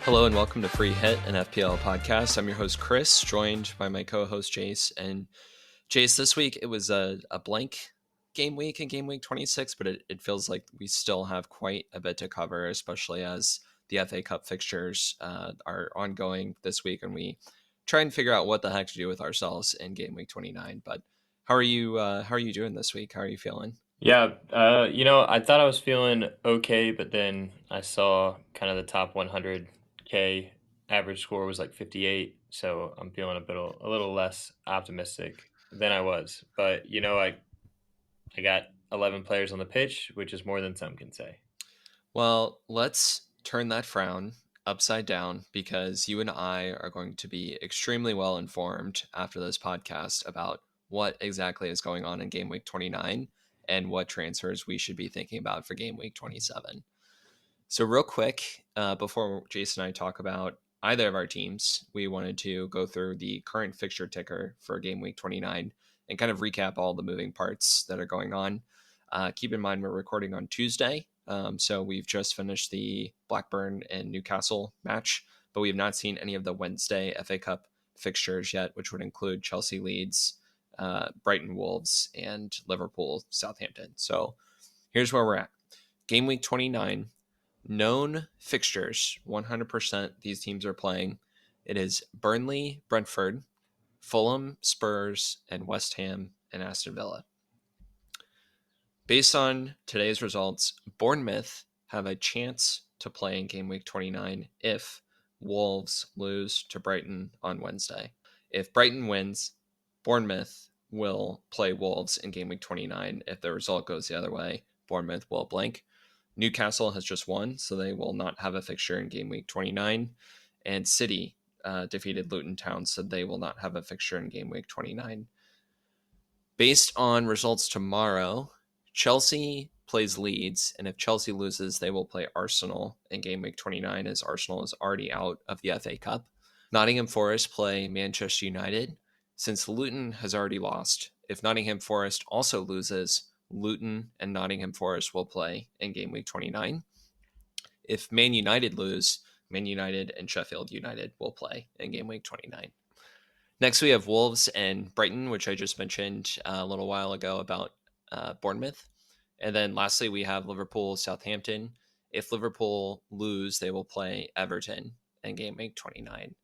Hello and welcome to Free Hit, an FPL podcast. I'm your host, Chris, joined by my co-host, Jace. And Jace, this week it was a blank game week in game week 26, but it feels like we still have quite a bit to cover, especially as the FA Cup fixtures are ongoing this week, and we try and figure out what the heck to do with ourselves in game week 29. But how are you doing this week? How are you feeling? Yeah, I thought I was feeling okay, but then I saw kind of the top 100K average score was like 58, so I'm feeling a little less optimistic than I was. But I got 11 players on the pitch, which is more than some can say. Well, let's turn that frown upside down because you and I are going to be extremely well informed after this podcast about what exactly is going on in game week 29 and what transfers we should be thinking about for game week 27. So, real quick, before Jason and I talk about either of our teams, we wanted to go through the current fixture ticker for game week 29 and kind of recap all the moving parts that are going on. Keep in mind, we're recording on Tuesday. So, we've just finished the Blackburn and Newcastle match, but we have not seen any of the Wednesday FA Cup fixtures yet, which would include Chelsea Leeds, Brighton Wolves, and Liverpool Southampton. So, here's where we're at. Game week 29. Known fixtures, 100% these teams are playing. It is Burnley, Brentford, Fulham, Spurs, and West Ham and Aston Villa. Based on today's results, Bournemouth have a chance to play in game week 29 if Wolves lose to Brighton on Wednesday. If Brighton wins, Bournemouth will play Wolves in game week 29. If the result goes the other way, Bournemouth will blank. Newcastle has just won, so they will not have a fixture in game week 29. And City defeated Luton Town, so they will not have a fixture in game week 29. Based on results tomorrow, Chelsea plays Leeds, and if Chelsea loses, they will play Arsenal in game week 29, as Arsenal is already out of the FA Cup. Nottingham Forest play Manchester United. Since Luton has already lost, if Nottingham Forest also loses, Luton and Nottingham Forest will play in game week 29. If Man United lose, Man United and Sheffield United will play in game week 29. Next, we have Wolves and Brighton, which I just mentioned a little while ago about Bournemouth. And then lastly, we have Liverpool Southampton. If Liverpool lose, they will play Everton in game week 29.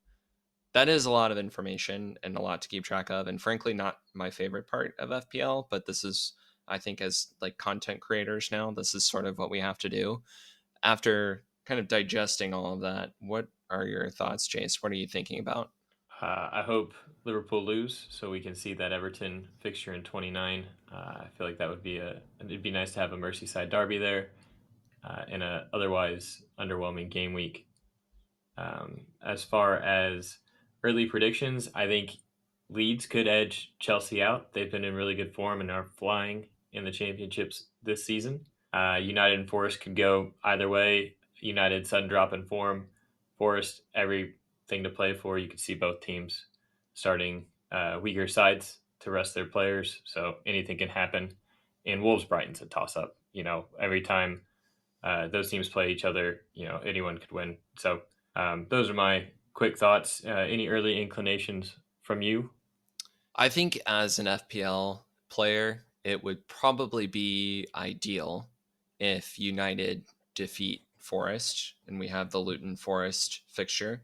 That is a lot of information and a lot to keep track of, and frankly not my favorite part of FPL, but this is, I think, as like content creators now, this is sort of what we have to do. After kind of digesting all of that, what are your thoughts, Jace? What are you thinking about? I hope Liverpool lose so we can see that Everton fixture in 29. I feel like it'd be nice to have a Merseyside derby there in a otherwise underwhelming game week. As far as early predictions, I think Leeds could edge Chelsea out. They've been in really good form and are flying in the championships this season. United and Forest could go either way. United sudden drop in form. Forest, everything to play for. You could see both teams starting weaker sides to rest their players. So anything can happen. And Wolves Brighton's a toss up. Every time those teams play each other, anyone could win. So those are my quick thoughts. Any early inclinations from you? I think as an FPL player, it would probably be ideal if United defeat Forest and we have the Luton Forest fixture.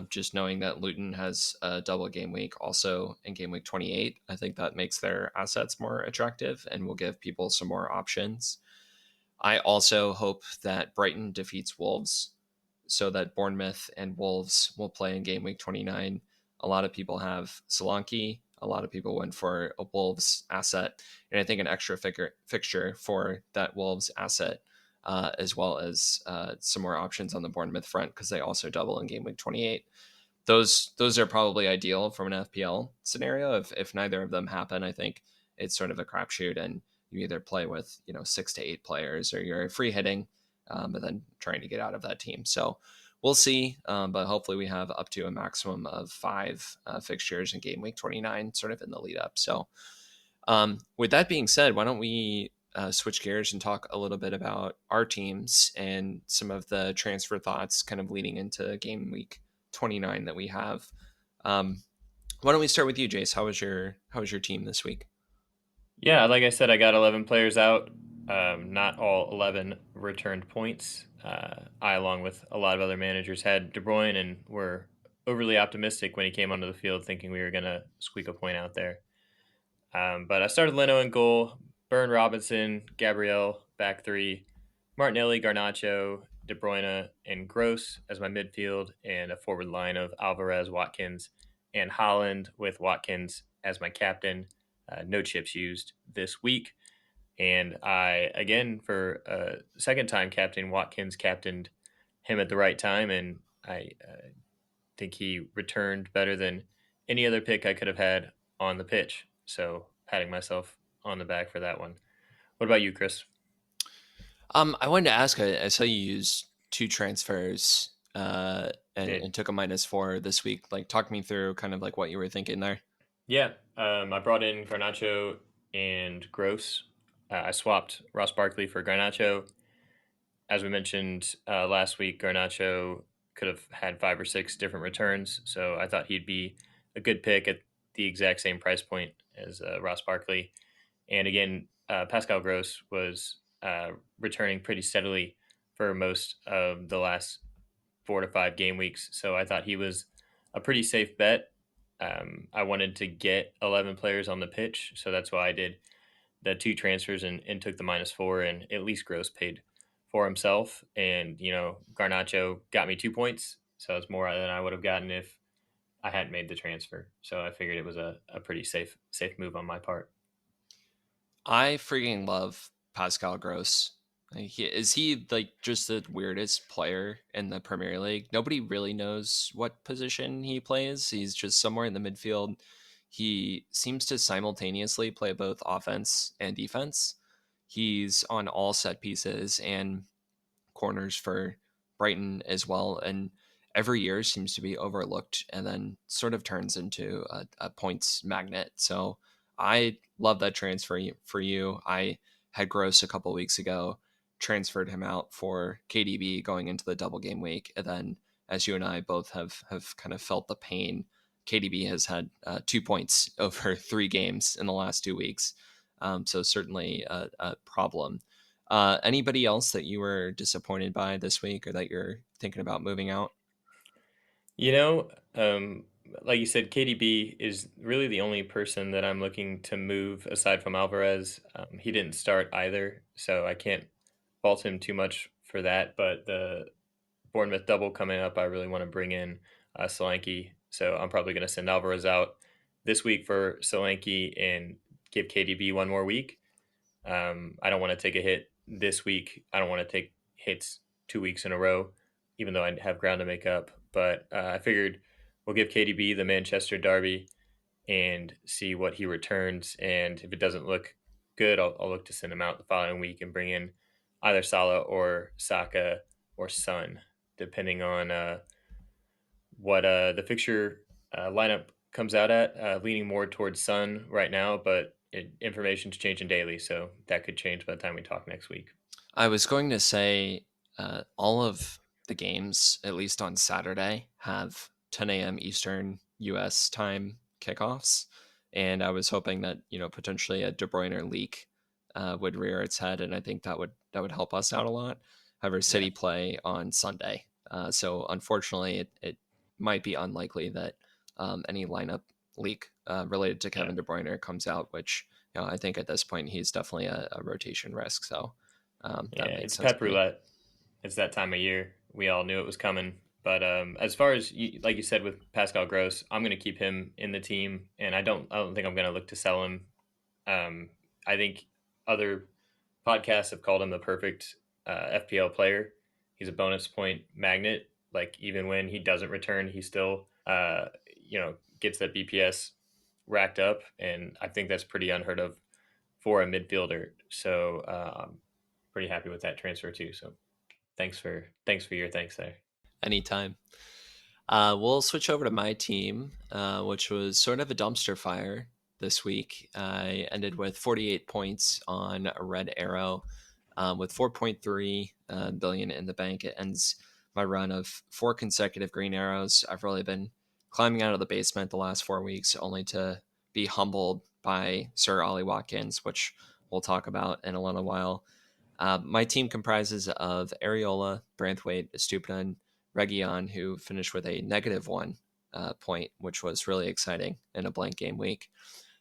Just knowing that Luton has a double game week also in game week 28, I think that makes their assets more attractive and will give people some more options. I also hope that Brighton defeats Wolves so that Bournemouth and Wolves will play in game week 29. A lot of people have Solanke. A lot of people went for a Wolves asset. And I think an extra fixture for that Wolves asset, as well as some more options on the Bournemouth front because they also double in game week 28. Those are probably ideal from an FPL scenario. If neither of them happen, I think it's sort of a crapshoot, and you either play with 6 to 8 players or you're free hitting, but then trying to get out of that team. So we'll see, but hopefully we have up to a maximum of 5 fixtures in game week 29, sort of in the lead up. So with that being said, why don't we switch gears and talk a little bit about our teams and some of the transfer thoughts kind of leading into game week 29 that we have. Um, why don't we start with you, Jace? How was your team this week? Yeah, like I said, I got 11 players out. Not all 11 returned points. I, along with a lot of other managers, had De Bruyne and were overly optimistic when he came onto the field, thinking we were going to squeak a point out there. But I started Leno in goal, Byrne, Robinson, Gabriel, back three, Martinelli, Garnacho, De Bruyne, and Gross as my midfield, and a forward line of Alvarez, Watkins, and Holland with Watkins as my captain. No chips used this week. And I, again, for a second time, Captain Watkins captained him at the right time, and I think he returned better than any other pick I could have had on the pitch. So patting myself on the back for that one. What about you, Chris? I wanted to ask. I saw you use two transfers and Did took a -4 this week. Like, talk me through kind of like what you were thinking there. Yeah, I brought in Garnacho and Gross. I swapped Ross Barkley for Garnacho. As we mentioned last week, Garnacho could have had 5 or 6 different returns, so I thought he'd be a good pick at the exact same price point as Ross Barkley. And again, Pascal Gross was returning pretty steadily for most of the last 4 to 5 game weeks. So I thought he was a pretty safe bet. I wanted to get 11 players on the pitch. So that's why I did the 2 transfers and took the -4. And at least Gross paid for himself. And, Garnacho got me 2 points. So it's more than I would have gotten if I hadn't made the transfer. So I figured it was a pretty safe move on my part. I freaking love Pascal Gross. Like, is he like just the weirdest player in the Premier League? Nobody really knows what position he plays. He's just somewhere in the midfield. He seems to simultaneously play both offense and defense. He's on all set pieces and corners for Brighton as well. And every year seems to be overlooked and then sort of turns into a points magnet. So I love that transfer for you. I had Gross a couple weeks ago, transferred him out for KDB going into the double game week. And then, as you and I both have kind of felt the pain, KDB has had 2 points over 3 games in the last 2 weeks. So certainly a problem. Anybody else that you were disappointed by this week or that you're thinking about moving out? You know, um, like you said, KDB is really the only person that I'm looking to move aside from Alvarez. He didn't start either, so I can't fault him too much for that. But the Bournemouth double coming up, I really want to bring in Solanke. So I'm probably going to send Alvarez out this week for Solanke and give KDB one more week. I don't want to take a hit this week. I don't want to take hits 2 weeks in a row, even though I have ground to make up. But I figured we'll give KDB the Manchester Derby and see what he returns. And if it doesn't look good, I'll look to send him out the following week and bring in either Salah or Saka or Son, depending on what the fixture lineup comes out at. Leaning more towards Son right now, but information's changing daily, so that could change by the time we talk next week. I was going to say all of the games, at least on Saturday, have 10 a.m. Eastern US time kickoffs. And I was hoping that, potentially a De Bruyne leak would rear its head. And I think that would help us out a lot. However, Yeah, City play on Sunday. So unfortunately, it might be unlikely that any lineup leak related to yeah, Kevin De Bruyne comes out, which, I think at this point he's definitely a rotation risk. So that yeah. makes It's sense Pep to me. roulette. It's that time of year. We all knew it was coming. But as far as like you said with Pascal Gross, I'm going to keep him in the team, and I don't think I'm going to look to sell him. Um, I think other podcasts have called him the perfect FPL player. He's a bonus point magnet. Like even when he doesn't return, he still gets that BPS racked up, and I think that's pretty unheard of for a midfielder. So I'm pretty happy with that transfer too. So thanks for your thanks there. Anytime. We'll switch over to my team, which was sort of a dumpster fire. this week. I ended with 48 points on a red arrow with 4.3 billion in the bank. It ends my run of 4 consecutive green arrows. I've really been climbing out of the basement the last 4 weeks, only to be humbled by Sir Ollie Watkins, which we'll talk about in a little while. My team comprises of Areola, Branthwaite, Estupinan, Region, who finished with a -1 point, which was really exciting in a blank game week.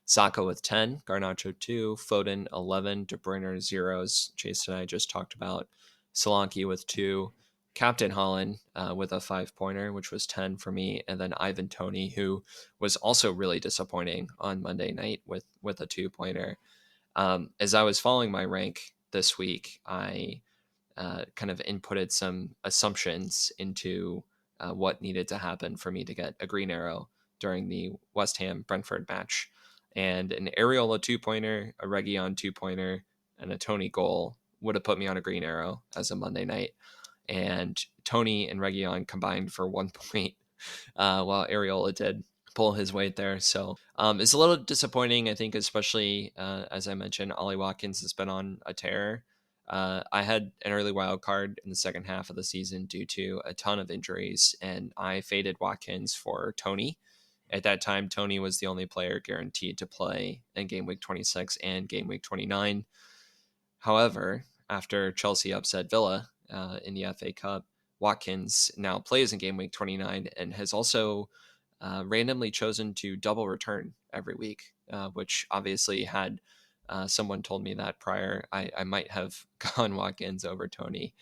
Saka with 10, Garnacho 2, Foden 11, De Bruyne zeros. Jace and I just talked about Solanke with 2, Captain Holland with a 5-pointer, which was 10 for me, and then Ivan Toney, who was also really disappointing on Monday night with a 2-pointer. As I was following my rank this week, I kind of inputted some assumptions into what needed to happen for me to get a green arrow during the West Ham Brentford match. And an Areola 2-pointer, a Region 2-pointer, and a Tony goal would have put me on a green arrow as a Monday night. And Tony and Region combined for 1 point, while Areola did pull his weight there. So it's a little disappointing, I think, especially as I mentioned, Ollie Watkins has been on a tear. I had an early wild card in the second half of the season due to a ton of injuries, and I faded Watkins for Tony. At that time, Tony was the only player guaranteed to play in game week 26 and game week 29. However, after Chelsea upset Villa in the FA Cup, Watkins now plays in game week 29 and has also randomly chosen to double return every week, which obviously had someone told me that prior, I might have gone Watkins over Tony.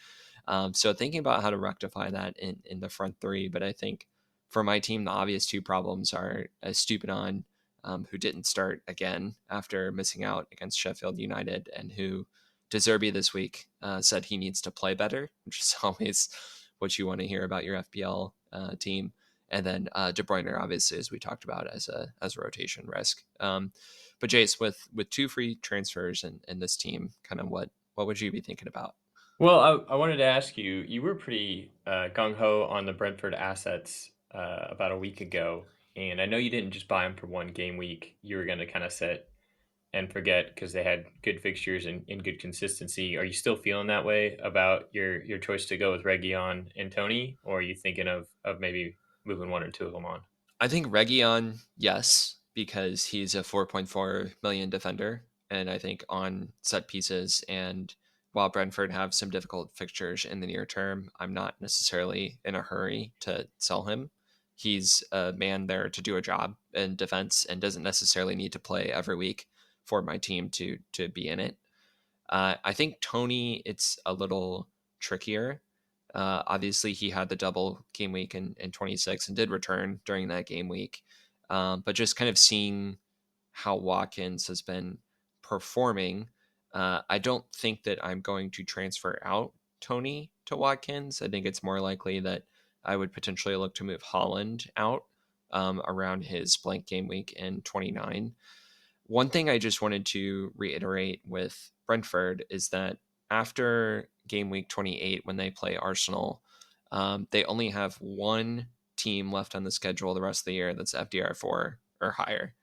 So thinking about how to rectify that in the front three, but I think for my team, the obvious two problems are Stupinan, who didn't start again after missing out against Sheffield United, and who De Zerbi this week said he needs to play better, which is always what you want to hear about your FPL team. And then De Bruyne, obviously, as we talked about, as a rotation risk. But Jace, with two free transfers in this team, kind of what would you be thinking about? Well, I wanted to ask you, you were pretty gung ho on the Brentford assets about a week ago. And I know you didn't just buy them for one game week. You were going to kind of sit and forget because they had good fixtures and good consistency. Are you still feeling that way about your choice to go with Region and Tony? Or are you thinking of maybe moving one or two of them on? I think Region, yes, because he's a 4.4 million defender. And I think on set pieces, and while Brentford have some difficult fixtures in the near term, I'm not necessarily in a hurry to sell him. He's a man there to do a job in defense and doesn't necessarily need to play every week for my team to be in it. I think Tony, it's a little trickier. Obviously, he had the double game week in 26 and did return during that game week. But just kind of seeing how Watkins has been performing, I don't think that I'm going to transfer out Tony to Watkins. I think it's more likely that I would potentially look to move Holland out around his blank game week in 29. One thing I just wanted to reiterate with Brentford is that after game week 28, when they play Arsenal, they only have one team left on the schedule the rest of the year that's FDR4 or higher.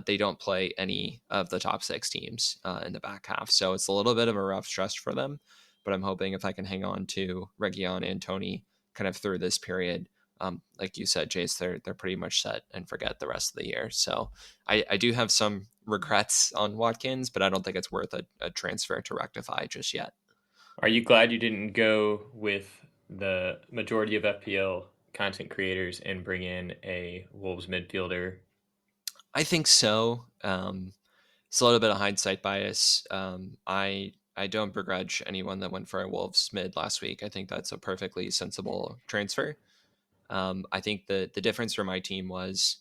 They don't play any of the top six teams in the back half. So it's a little bit of a rough stretch for them. But I'm hoping if I can hang on to Region and Tony kind of through this period, like you said, Jace, they're pretty much set and forget the rest of the year. So I do have some regrets on Watkins, but I don't think it's worth a transfer to rectify just yet. Are you glad you didn't go with the majority of FPL content creators and bring in a Wolves midfielder? I think so. It's a little bit of hindsight bias. I don't begrudge anyone that went for a Wolves mid last week. I think that's a perfectly sensible transfer. I think the difference for my team was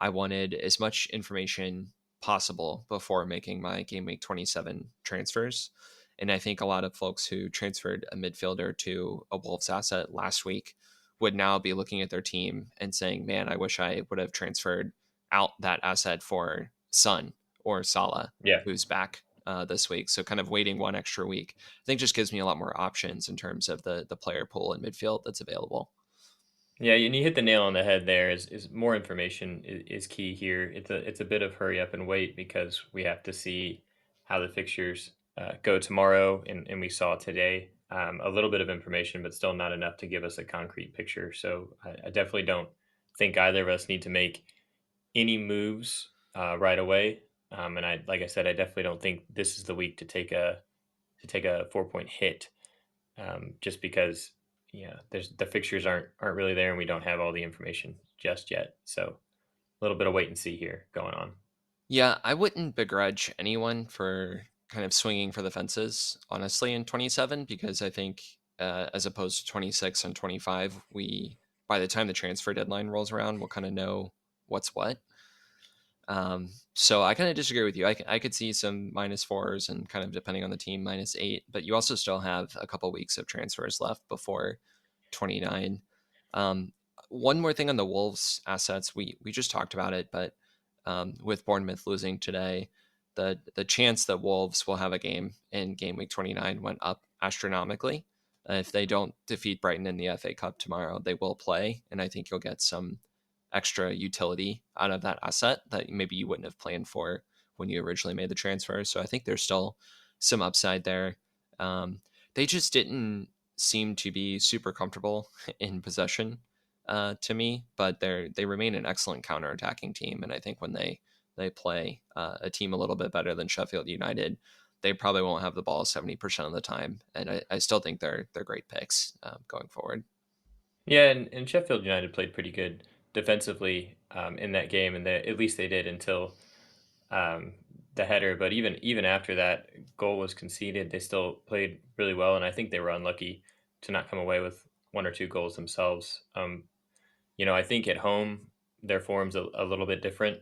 I wanted as much information possible before making my game week 27 transfers. And I think a lot of folks who transferred a midfielder to a Wolves asset last week would now be looking at their team and saying, man, I wish I would have transferred out that asset for Son or Salah, Yeah. who's back this week. So kind of waiting one extra week, I think just gives me a lot more options in terms of the player pool and midfield that's available. Yeah, and you hit the nail on the head there. Is more information is key here. It's a bit of hurry up and wait because we have to see how the fixtures go tomorrow, and we saw today a little bit of information, but still not enough to give us a concrete picture. So I definitely don't think either of us need to make any moves right away. And like I said, I definitely don't think this is the week to take a 4 point hit, just because there's the fixtures aren't really there, and we don't have all the information just yet. So a little bit of wait and see here going on. Yeah, I wouldn't begrudge anyone for kind of swinging for the fences, honestly, in 27, because I think as opposed to 26 and 25, by the time the transfer deadline rolls around, we'll kind of know what's what. So I kind of disagree with you. I could see some minus fours and kind of depending on the team, -8, but you also still have a couple weeks of transfers left before 29. Um, One more thing on the Wolves assets, we just talked about it, but with Bournemouth losing today, the chance that Wolves will have a game in game week 29 went up astronomically. If they don't defeat Brighton in the FA Cup tomorrow, they will play, and I think you'll get some extra utility out of that asset that maybe you wouldn't have planned for when you originally made the transfer. So I think there's still some upside there. Um, they just didn't seem to be super comfortable in possession to me, but they remain an excellent counterattacking team. And I think when they play a team a little bit better than Sheffield United, they probably won't have the ball 70% of the time. And I still think they're great picks going forward. Yeah, and Sheffield United played pretty good defensively in that game, and at least they did until um, the header. But even after that goal was conceded, they still played really well, and I think they were unlucky to not come away with one or two goals themselves. I think at home their form's a little bit different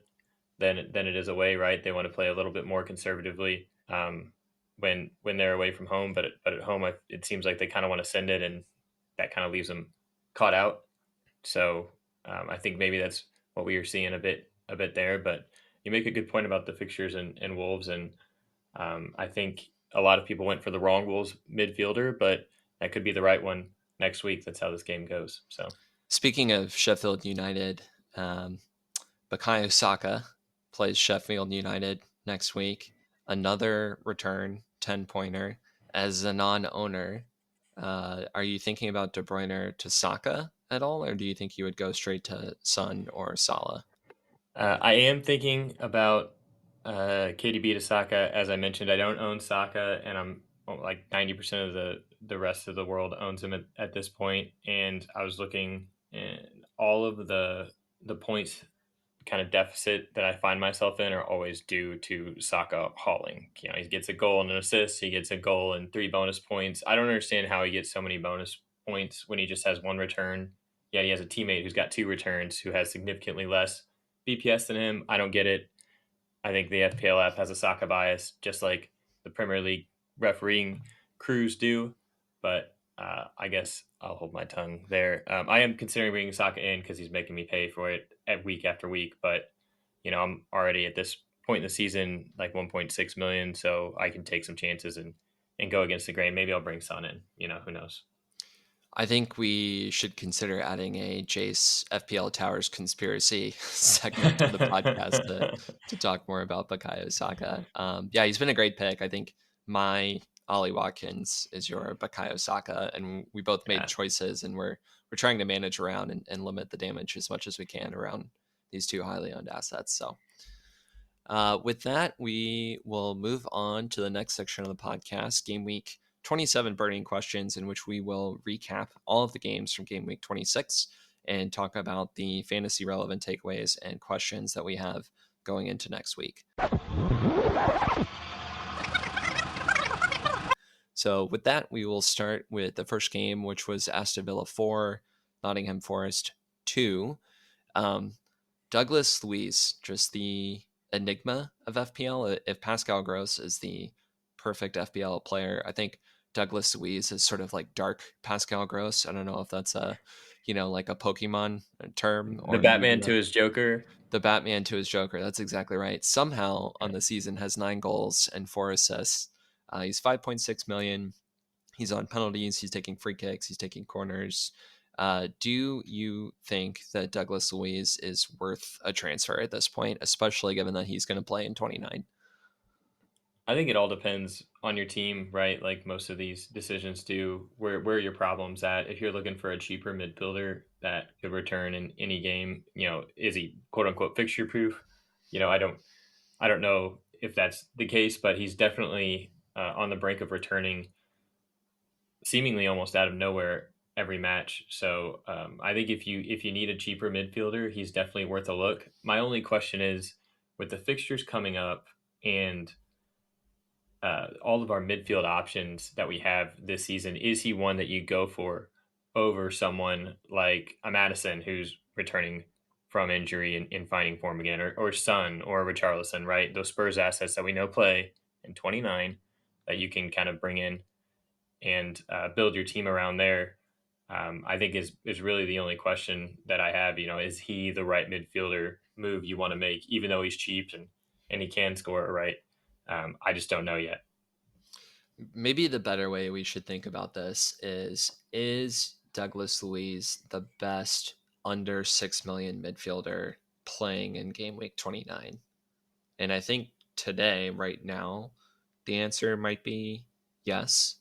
than it is away. Right, they want to play a little bit more conservatively when they're away from home, but at home it seems like they kind of want to send it, and that kind of leaves them caught out. So I think maybe that's what we are seeing a bit there. But you make a good point about the fixtures and Wolves, and I think a lot of people went for the wrong Wolves midfielder, but that could be the right one next week. That's how this game goes. So Speaking of Sheffield United, um, Bukayo Saka plays Sheffield United next week. Another return 10-pointer as a non-owner. Are you thinking about De Bruyne to Saka at all, or do you think you would go straight to Son or Salah? I am thinking about KDB to Saka. As I mentioned, I don't own Saka, and I'm like 90% of the rest of the world owns him at this point. And I was looking, and all of the points kind of deficit that I find myself in are always due to Saka hauling. He gets a goal and an assist, he gets a goal and 3 bonus points. I don't understand how he gets so many bonus points when he just has one return. Yet he has a teammate who's got two returns who has significantly less BPS than him. I don't get it. I think the FPL app has a Saka bias, just like the Premier League refereeing crews do. But I guess I'll hold my tongue there. I am considering bringing Saka in because he's making me pay for it at week after week. But I'm already at this point in the season like 1.6 million, so I can take some chances and go against the grain. Maybe I'll bring Son in. Who knows? I think we should consider adding a Jace FPL Towers conspiracy segment to the podcast to talk more about Bukayo Saka. Yeah, he's been a great pick. I think my Ollie Watkins is your Bukayo Saka, and we both made Yeah. choices, and we're trying to manage around and limit the damage as much as we can around these two highly owned assets. So with that, we will move on to the next section of the podcast, Game Week 27 burning questions, in which we will recap all of the games from Game Week 26 and talk about the fantasy relevant takeaways and questions that we have going into next week. So, with that, we will start with the first game, which was Aston Villa 4, Nottingham Forest 2. Um, Douglas Luiz, just the enigma of FPL. If Pascal Gross is the perfect FPL player, I think Douglas Luiz is sort of like dark Pascal Gross. I don't know if that's like a Pokemon term The or maybe Batman to his Joker. the Batman to his Joker. That's exactly right. Somehow Yeah. on the season has 9 goals and 4 assists. He's 5.6 million. He's on penalties. He's taking free kicks. He's taking corners. Do you think that Douglas Luiz is worth a transfer at this point, especially given that he's going to play in 29? I think it all depends on your team, right? Like most of these decisions do. Where are your problems at? If you're looking for a cheaper midfielder that could return in any game, is he quote unquote fixture proof? I don't know if that's the case, but he's definitely on the brink of returning, seemingly almost out of nowhere every match. So I think if you need a cheaper midfielder, he's definitely worth a look. My only question is, with the fixtures coming up and all of our midfield options that we have this season, is he one that you go for over someone like a Madison who's returning from injury and finding form again, or Son or Richarlison, right? Those Spurs assets that we know play in 29 that you can kind of bring in and build your team around there. I think is really the only question that I have. Is he the right midfielder move you want to make, even though he's cheap and he can score, right? I just don't know yet. Maybe the better way we should think about this is Douglas Luiz the best under 6 million midfielder playing in game week 29? And I think today, right now, the answer might be yes.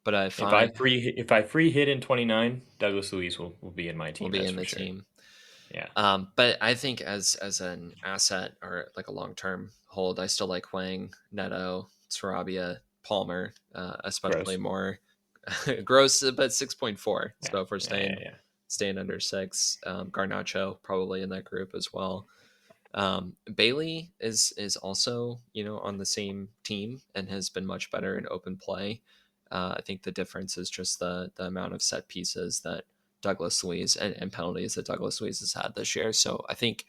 But I find If I free hit in 29, Douglas Luiz will be in my will team. be That's in for the sure. team. Yeah, But I think as an asset or like a long term hold, I still like playing Neto, Sarabia, Palmer, especially gross. more gross, but 6.4. Yeah, So if we're yeah, yeah, staying yeah. staying under six, Garnacho probably in that group as well. Bailey is also on the same team and has been much better in open play. I think the difference is just the amount of set pieces that Douglas Luiz and penalties that Douglas Luiz has had this year. So I think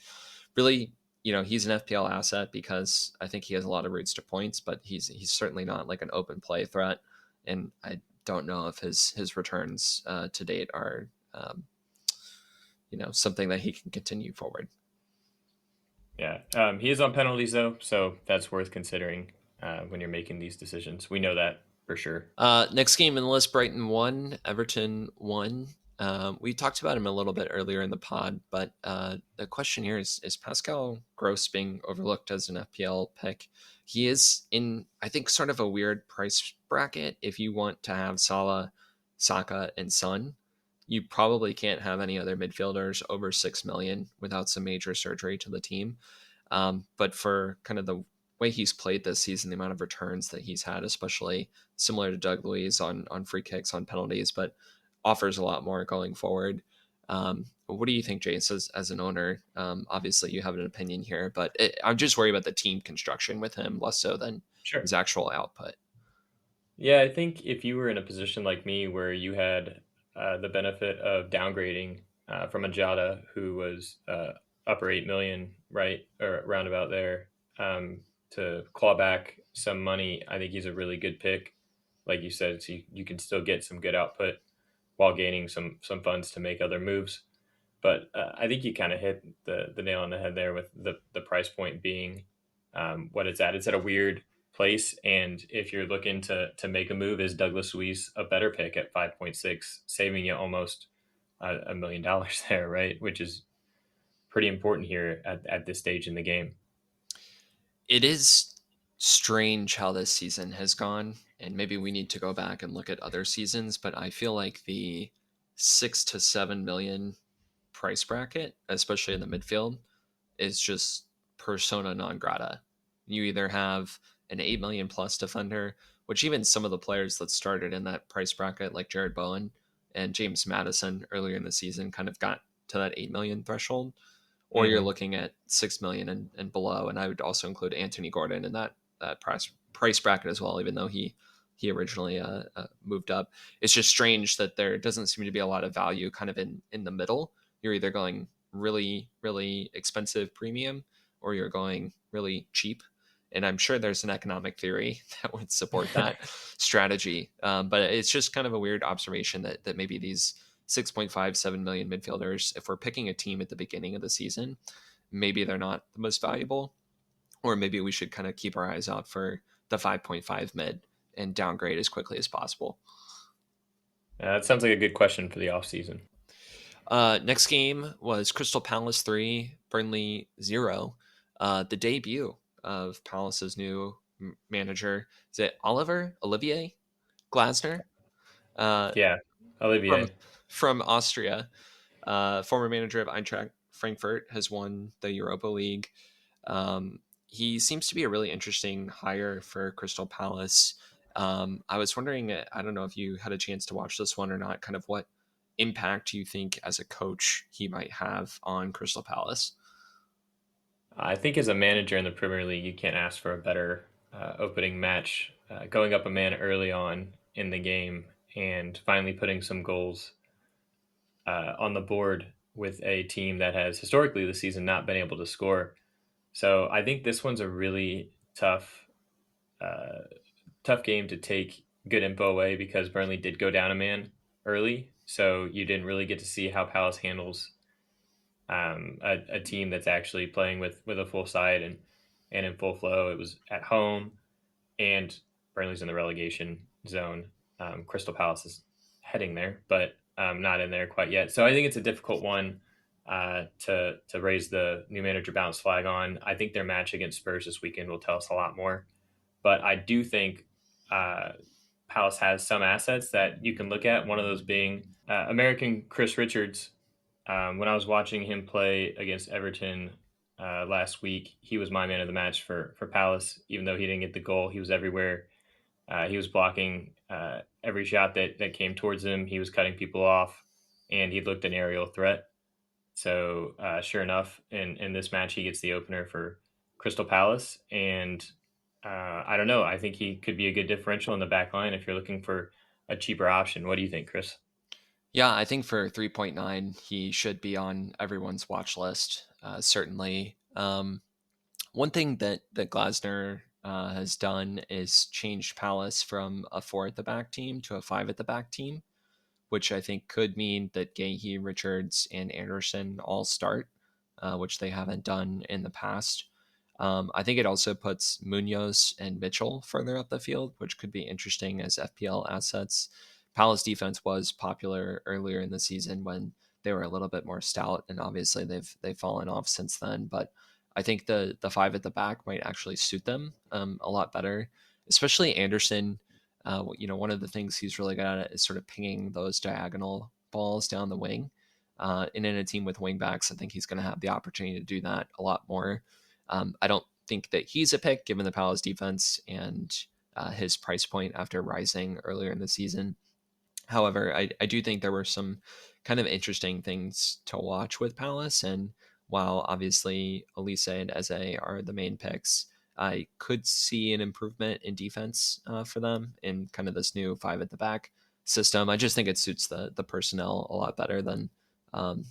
really he's an FPL asset because I think he has a lot of routes to points, but he's certainly not like an open play threat. And I don't know if his returns to date are something that he can continue forward. Yeah. He is on penalties though, so that's worth considering when you're making these decisions. We know that for sure. Next game in the list, Brighton 1, Everton 1. We talked about him a little bit earlier in the pod, but the question here is Pascal Gross being overlooked as an FPL pick? He is in, I think, sort of a weird price bracket. If you want to have Salah, Saka, and Son, you probably can't have any other midfielders over 6 million without some major surgery to the team. But for kind of the way he's played this season, the amount of returns that he's had, especially similar to Doug Luiz on free kicks, on penalties, but offers a lot more going forward. What do you think, Jace, as an owner? Obviously, you have an opinion here, but I'm just worried about the team construction with him less so than Sure. his actual output. Yeah, I think if you were in a position like me where you had the benefit of downgrading from a Jota who was upper 8 million, right, or roundabout there, to claw back some money, I think he's a really good pick. Like you said, so you can still get some good output while gaining some funds to make other moves. But I think you kind of hit the nail on the head there with the price point being what it's at. It's at a weird place, and if you're looking to make a move, is Douglas Luiz a better pick at 5.6, saving you almost $1 million there, right? Which is pretty important here at this stage in the game. It is strange how this season has gone, and maybe we need to go back and look at other seasons, but I feel like the 6 to 7 million price bracket, especially in the midfield, is just persona non grata. You either have an 8 million plus defender, which even some of the players that started in that price bracket, like Jared Bowen and James Madison earlier in the season, kind of got to that 8 million threshold, or you're Mm-hmm. looking at 6 million and below. And I would also include Anthony Gordon in that price bracket as well, even though he originally moved up. It's just strange that there doesn't seem to be a lot of value kind of in the middle. You're either going really, really expensive premium or you're going really cheap. And I'm sure there's an economic theory that would support that strategy. But it's just kind of a weird observation that maybe these 6.57 million midfielders, if we're picking a team at the beginning of the season, maybe they're not the most valuable, or maybe we should kind of keep our eyes out for the 5.5 mid and downgrade as quickly as possible. That sounds like a good question for the off season. Next game was Crystal Palace 3, Burnley 0. The debut of Palace's new manager. Is it Olivier Glasner? Uh, Yeah, from Olivier. from Austria, former manager of Eintracht Frankfurt, has won the Europa League. He seems to be a really interesting hire for Crystal Palace. I was wondering, I don't know if you had a chance to watch this one or not, kind of what impact you think as a coach he might have on Crystal Palace. I think as a manager in the Premier League, you can't ask for a better opening match. Going up a man early on in the game and finally putting some goals on the board with a team that has historically this season not been able to score. So I think this one's a really uh, tough game to take good info away because Burnley did go down a man early, so you didn't really get to see how Palace handles a team that's actually playing with a full side and in full flow. It was at home, and Burnley's in the relegation zone. Crystal Palace is heading there, but not in there quite yet. So I think it's a difficult one to raise the new manager bounce flag on. I think their match against Spurs this weekend will tell us a lot more. But I do think uh, Palace has some assets that you can look at. One of those being American Chris Richards. When I was watching him play against Everton last week, he was my man of the match for Palace. Even though he didn't get the goal, he was everywhere. He was blocking every shot that came towards him. He was cutting people off, and he looked an aerial threat. So sure enough, in this match, he gets the opener for Crystal Palace, and I don't know. I think he could be a good differential in the back line if you're looking for a cheaper option. What do you think, Chris? Yeah, I think for 3.9, he should be on everyone's watch list, certainly. One thing that Glasner has done is changed Palace from a four at the back team to a five at the back team, which I think could mean that Gahey, Richards, and Anderson all start, which they haven't done in the past. I think it also puts Munoz and Mitchell further up the field, which could be interesting as FPL assets. Palace defense was popular earlier in the season when they were a little bit more stout, and obviously they've fallen off since then. But I think the five at the back might actually suit them a lot better, especially Anderson. One of the things he's really good at is sort of pinging those diagonal balls down the wing. And in a team with wingbacks, I think he's going to have the opportunity to do that a lot more. I don't think that he's a pick given the Palace defense and his price point after rising earlier in the season. However, I do think there were some kind of interesting things to watch with Palace. And while obviously Elise and Eze are the main picks, I could see an improvement in defense for them in kind of this new five at the back system. I just think it suits the personnel a lot better than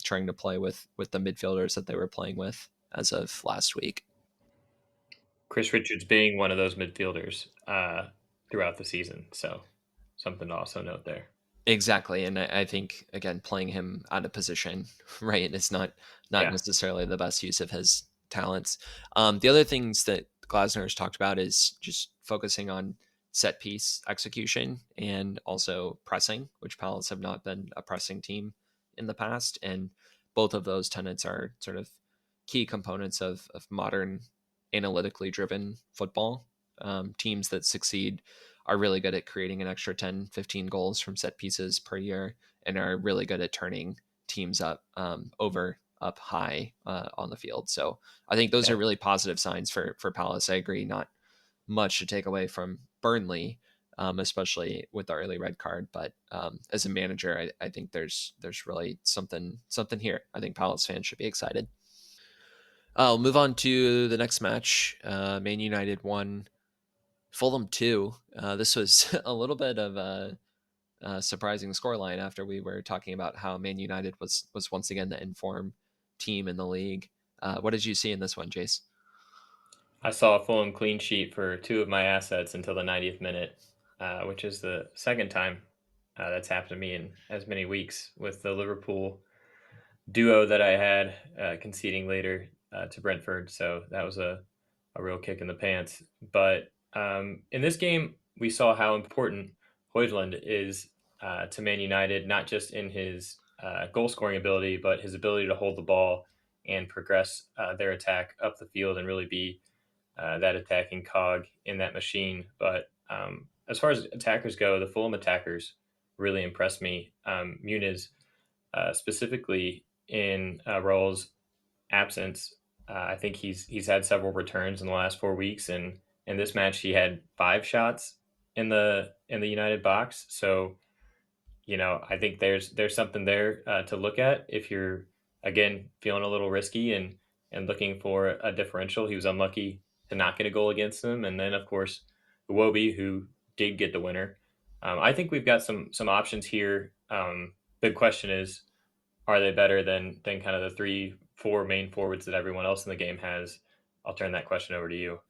trying to play with the midfielders that they were playing with as of last week. Chris Richards being one of those midfielders throughout the season. So something to also note there. Exactly, and I think again playing him out of position, right, is not Yeah. necessarily the best use of his talents. The other things that Glasner has talked about is just focusing on set piece execution and also pressing, which Palace have not been a pressing team in the past, and both of those tenets are sort of key components of modern analytically driven football. Teams that succeed are really good at creating an extra 10, 15 goals from set pieces per year and are really good at turning teams up high on the field. So I think those are Yeah. really positive signs for Palace. I agree, not much to take away from Burnley, especially with the early red card. But as a manager, I think there's really something here. I think Palace fans should be excited. I'll move on to the next match. Man United won, Fulham 2. This was a little bit of a surprising scoreline after we were talking about how Man United was once again the informed team in the league. What did you see in this one, Jace? I saw a Fulham clean sheet for two of my assets until the 90th minute, which is the second time that's happened to me in as many weeks with the Liverpool duo that I had conceding later to Brentford. So that was a real kick in the pants. But in this game, we saw how important Højlund is to Man United, not just in his goal scoring ability, but his ability to hold the ball and progress their attack up the field and really be that attacking cog in that machine. But as far as attackers go, the Fulham attackers really impressed me. Muniz, specifically in Raul's absence, I think he's had several returns in the last 4 weeks, and in this match he had 5 shots in the United box. So I think there's something there to look at if you're again feeling a little risky and looking for a differential. He was unlucky to not get a goal against them, and then of course Iwobi, who did get the winner. I think we've got some options here. Big question is, are they better than kind of the 3-4 main forwards that everyone else in the game has? I'll turn that question over to you.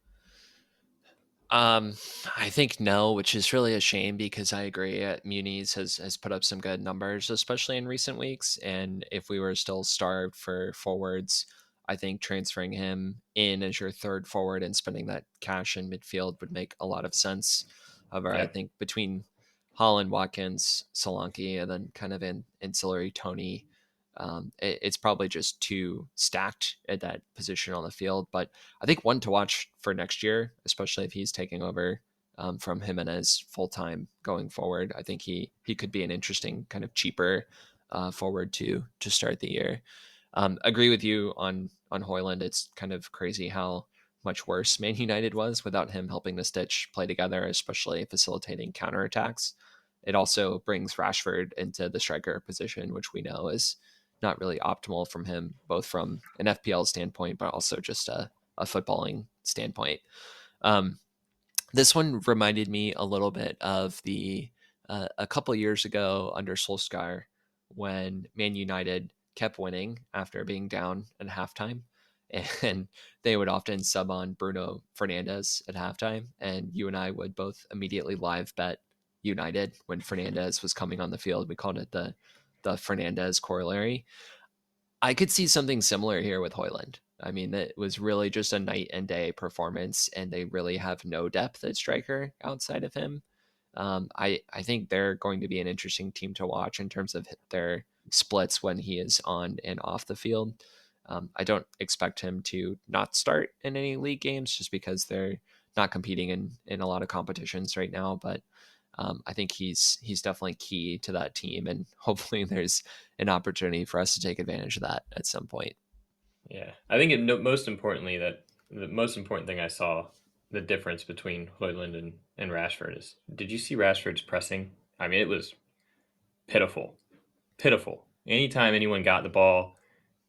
Um, I think no, which is really a shame because I agree. Muniz has put up some good numbers, especially in recent weeks. And if we were still starved for forwards, I think transferring him in as your third forward and spending that cash in midfield would make a lot of sense. However, I Yeah, think between Holland, Watkins, Solanke, and then kind of an ancillary Tony, it's probably just too stacked at that position on the field. But I think one to watch for next year, especially if he's taking over from Jimenez full time going forward. I think he could be an interesting kind of cheaper forward to start the year. Agree with you on Hoyland. It's kind of crazy how much worse Man United was without him helping the Stitch play together, especially facilitating counterattacks. It also brings Rashford into the striker position, which we know is not really optimal from him, both from an FPL standpoint, but also just a footballing standpoint. Um, this one reminded me a little bit of the a couple years ago under Solskjaer when Man United kept winning after being down at halftime. And they would often sub on Bruno Fernandes at halftime. And you and I would both immediately live bet United when Fernandes was coming on the field. We called it the Fernandez corollary. I could see something similar here with Hoyland. I mean, it was really just a night and day performance, and they really have no depth at striker outside of him. I think they're going to be an interesting team to watch in terms of their splits when he is on and off the field. I don't expect him to not start in any league games just because they're not competing in a lot of competitions right now. But I think he's definitely key to that team, and hopefully there's an opportunity for us to take advantage of that at some point. yeah. I think most importantly that the most important thing I saw the difference between Hoyland and Rashford is, did you see Rashford's pressing? I mean, it was pitiful, pitiful. Anytime anyone got the ball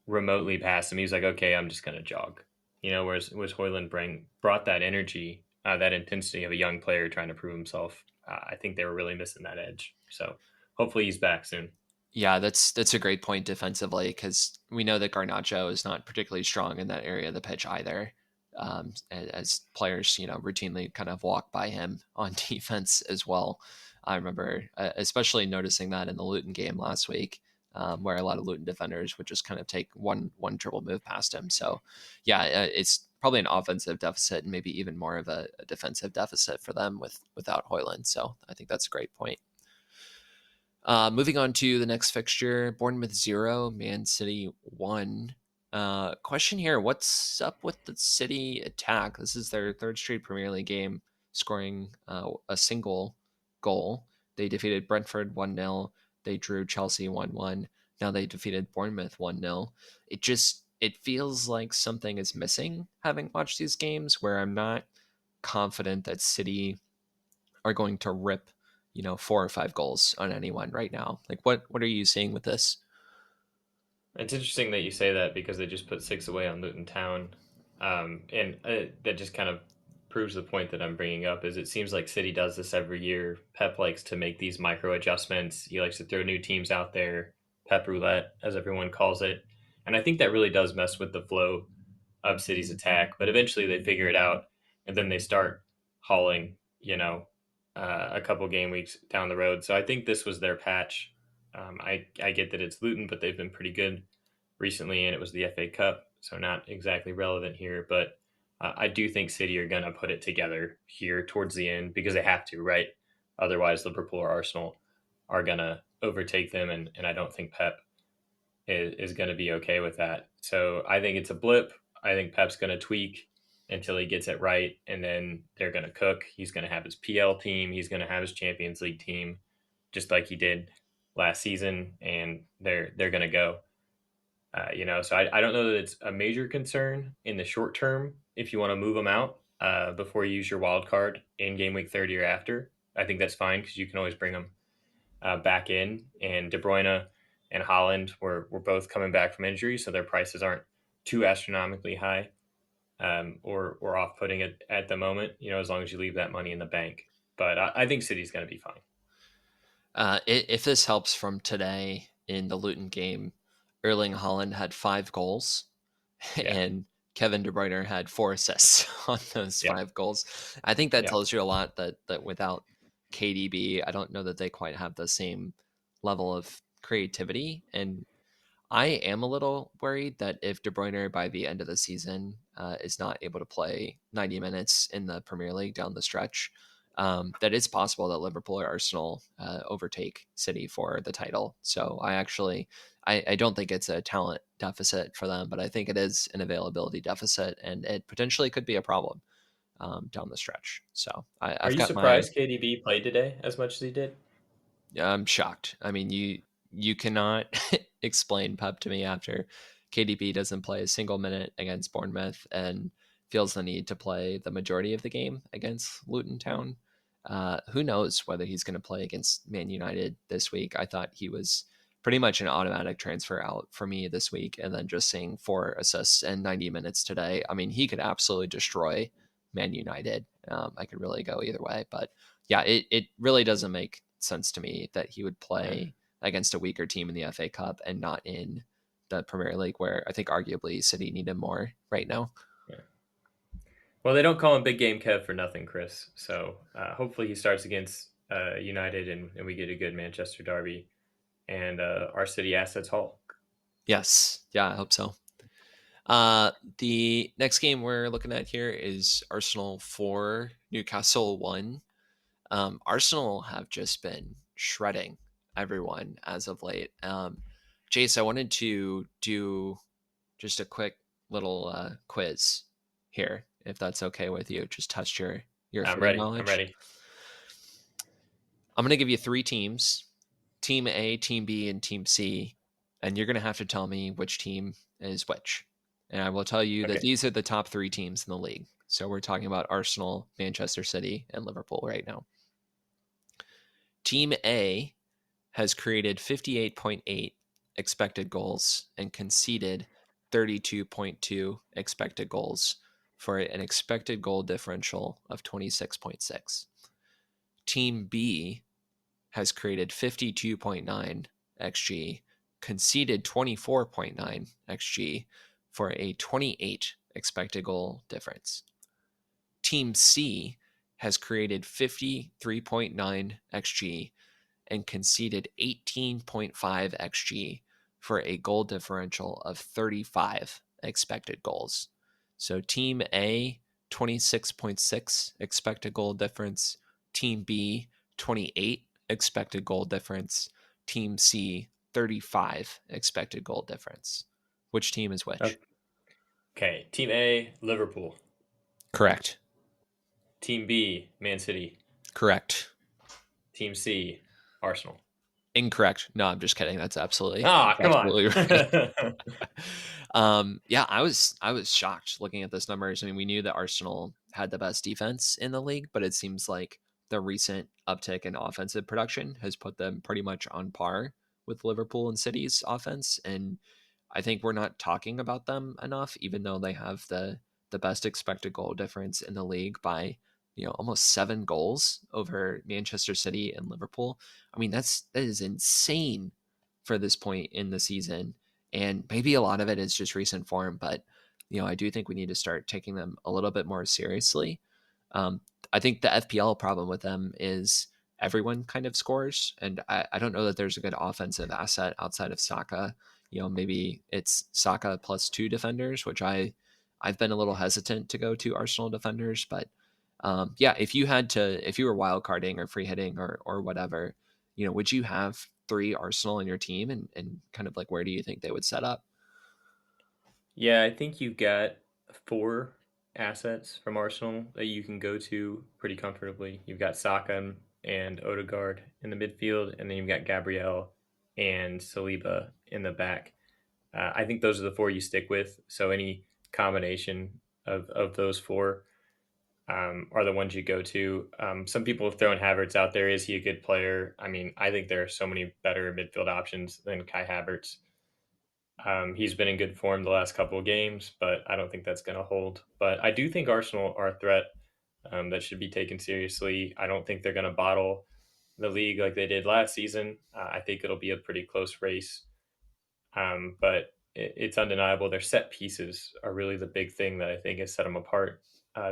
remotely past him, he was like, okay, I'm just gonna jog. Whereas Hoyland brought that energy, that intensity of a young player trying to prove himself. I think they were really missing that edge. So hopefully he's back soon. Yeah, that's a great point defensively because we know that Garnacho is not particularly strong in that area of the pitch either. As players, routinely kind of walk by him on defense as well. I remember especially noticing that in the Luton game last week, where a lot of Luton defenders would just kind of take one dribble move past him. So, yeah, it's probably an offensive deficit and maybe even more of a defensive deficit for them without Hoyland. So, I think that's a great point. Moving on to the next fixture, Bournemouth 0, Man City 1. Question here, what's up with the City attack? This is their third straight Premier League game, scoring a single goal. They defeated Brentford 1-0. They drew Chelsea 1-1. Now they defeated Bournemouth 1-0. It feels like something is missing having watched these games where I'm not confident that City are going to rip 4 or 5 goals on anyone right now. Like what are you seeing with this? It's interesting that you say that because they just put 6 away on Luton Town, and that just kind of proves the point that I'm bringing up. Is it seems like City does this every year. Pep likes to make these micro adjustments. He likes to throw new teams out there, Pep roulette, as everyone calls it, and I think that really does mess with the flow of City's attack. But eventually they figure it out, and then they start hauling. A couple game weeks down the road. So I think this was their patch. I get that it's Luton, but they've been pretty good recently, and it was the FA Cup, so not exactly relevant here. But I do think City are going to put it together here towards the end because they have to, right? Otherwise, Liverpool or Arsenal are going to overtake them, and I don't think Pep is going to be okay with that. So I think it's a blip. I think Pep's going to tweak until he gets it right, and then they're going to cook. He's going to have his PL team. He's going to have his Champions League team, just like he did last season, and they're going to go. So I don't know that it's a major concern in the short term if you want to move them out before you use your wild card in game week 30 or after. I think that's fine because you can always bring them back in. And De Bruyne and Holland were both coming back from injury, so their prices aren't too astronomically high or off putting it at the moment. As long as you leave that money in the bank. But I think City's going to be fine. If this helps from today in the Luton game, Erling Haaland had 5 goals Yeah, and Kevin De Bruyne had 4 assists on those yeah, 5 goals. I think that yeah. tells you a lot that without KDB, I don't know that they quite have the same level of creativity. And I am a little worried that if De Bruyne by the end of the season is not able to play 90 minutes in the Premier League down the stretch, that it's possible that Liverpool or Arsenal overtake City for the title. So I don't think it's a talent deficit for them, but I think it is an availability deficit, and it potentially could be a problem down the stretch. So Are I've you got my surprised KDB played today as much as he did? I'm shocked. I mean, you cannot explain Pep to me after KDB doesn't play a single minute against Bournemouth and feels the need to play the majority of the game against Luton Town. Who knows whether he's going to play against Man United this week? I thought he was pretty much an automatic transfer out for me this week, and then just seeing 4 assists and 90 minutes today. I mean, he could absolutely destroy Man United. I could really go either way, but yeah, it really doesn't make sense to me that he would Yeah. play against a weaker team in the FA Cup and not in the Premier League, where I think arguably City need him more right now. Yeah. Well, they don't call him Big Game Kev for nothing, Chris. So hopefully he starts against United and we get a good Manchester derby and our city assets haul. Yes, yeah, I hope so. The next game we're looking at here is Arsenal 4, Newcastle 1. Arsenal have just been shredding everyone as of late. Jace, I wanted to do just a quick little quiz here, if that's okay with you. Just test your I'm food ready. I'm knowledge. ready. I'm going to give you 3 teams: Team A, Team B, and Team C, and you're going to have to tell me which team is which. And I will tell you that Okay. these are the top 3 teams in the league. So we're talking about Arsenal, Manchester City, and Liverpool right now. Team A has created 58.8 expected goals and conceded 32.2 expected goals for an expected goal differential of 26.6. Team B has created 52.9 xg, conceded 24.9 xg for a 28 expected goal difference. Team C has created 53.9 xg and conceded 18.5 xg for a goal differential of 35 expected goals. So Team A, 26.6 expected goal difference. Team B, 28 expected goal difference. Team C, 35 expected goal difference. Which team is which? Okay. Team A, Liverpool. Correct. Team B, Man City. Correct. Team C, Arsenal. Incorrect. No, I'm just kidding. That's Ah, come on. absolutely right. Yeah, I was shocked looking at those numbers. I mean, we knew that Arsenal had the best defense in the league, but it seems like the recent uptick in offensive production has put them pretty much on par with Liverpool and City's offense. And I think we're not talking about them enough, even though they have the best expected goal difference in the league by almost 7 goals over Manchester City and Liverpool. I mean, that is insane for this point in the season. And maybe a lot of it is just recent form, but I do think we need to start taking them a little bit more seriously. Um, I think the FPL problem with them is everyone kind of scores, and I don't know that there's a good offensive asset outside of Saka. Maybe it's Saka plus 2 defenders, which I've been a little hesitant to go to Arsenal defenders, but yeah, if you were wild carding or free hitting or whatever, would you have 3 Arsenal in your team, and kind of like where do you think they would set up? Yeah, I think you've got 4 assets from Arsenal that you can go to pretty comfortably. You've got Saka and Odegaard in the midfield, and then you've got Gabriel and Saliba in the back. I think those are the 4 you stick with. So any combination of those 4 are the ones you go to. Some people have thrown Havertz out there. Is he a good player? I mean, I think there are so many better midfield options than Kai Havertz. He's been in good form the last couple of games, but I don't think that's going to hold. But I do think Arsenal are a threat that should be taken seriously. I don't think they're going to bottle the league like they did last season. I think it'll be a pretty close race. But it's undeniable their set pieces are really the big thing that I think has set them apart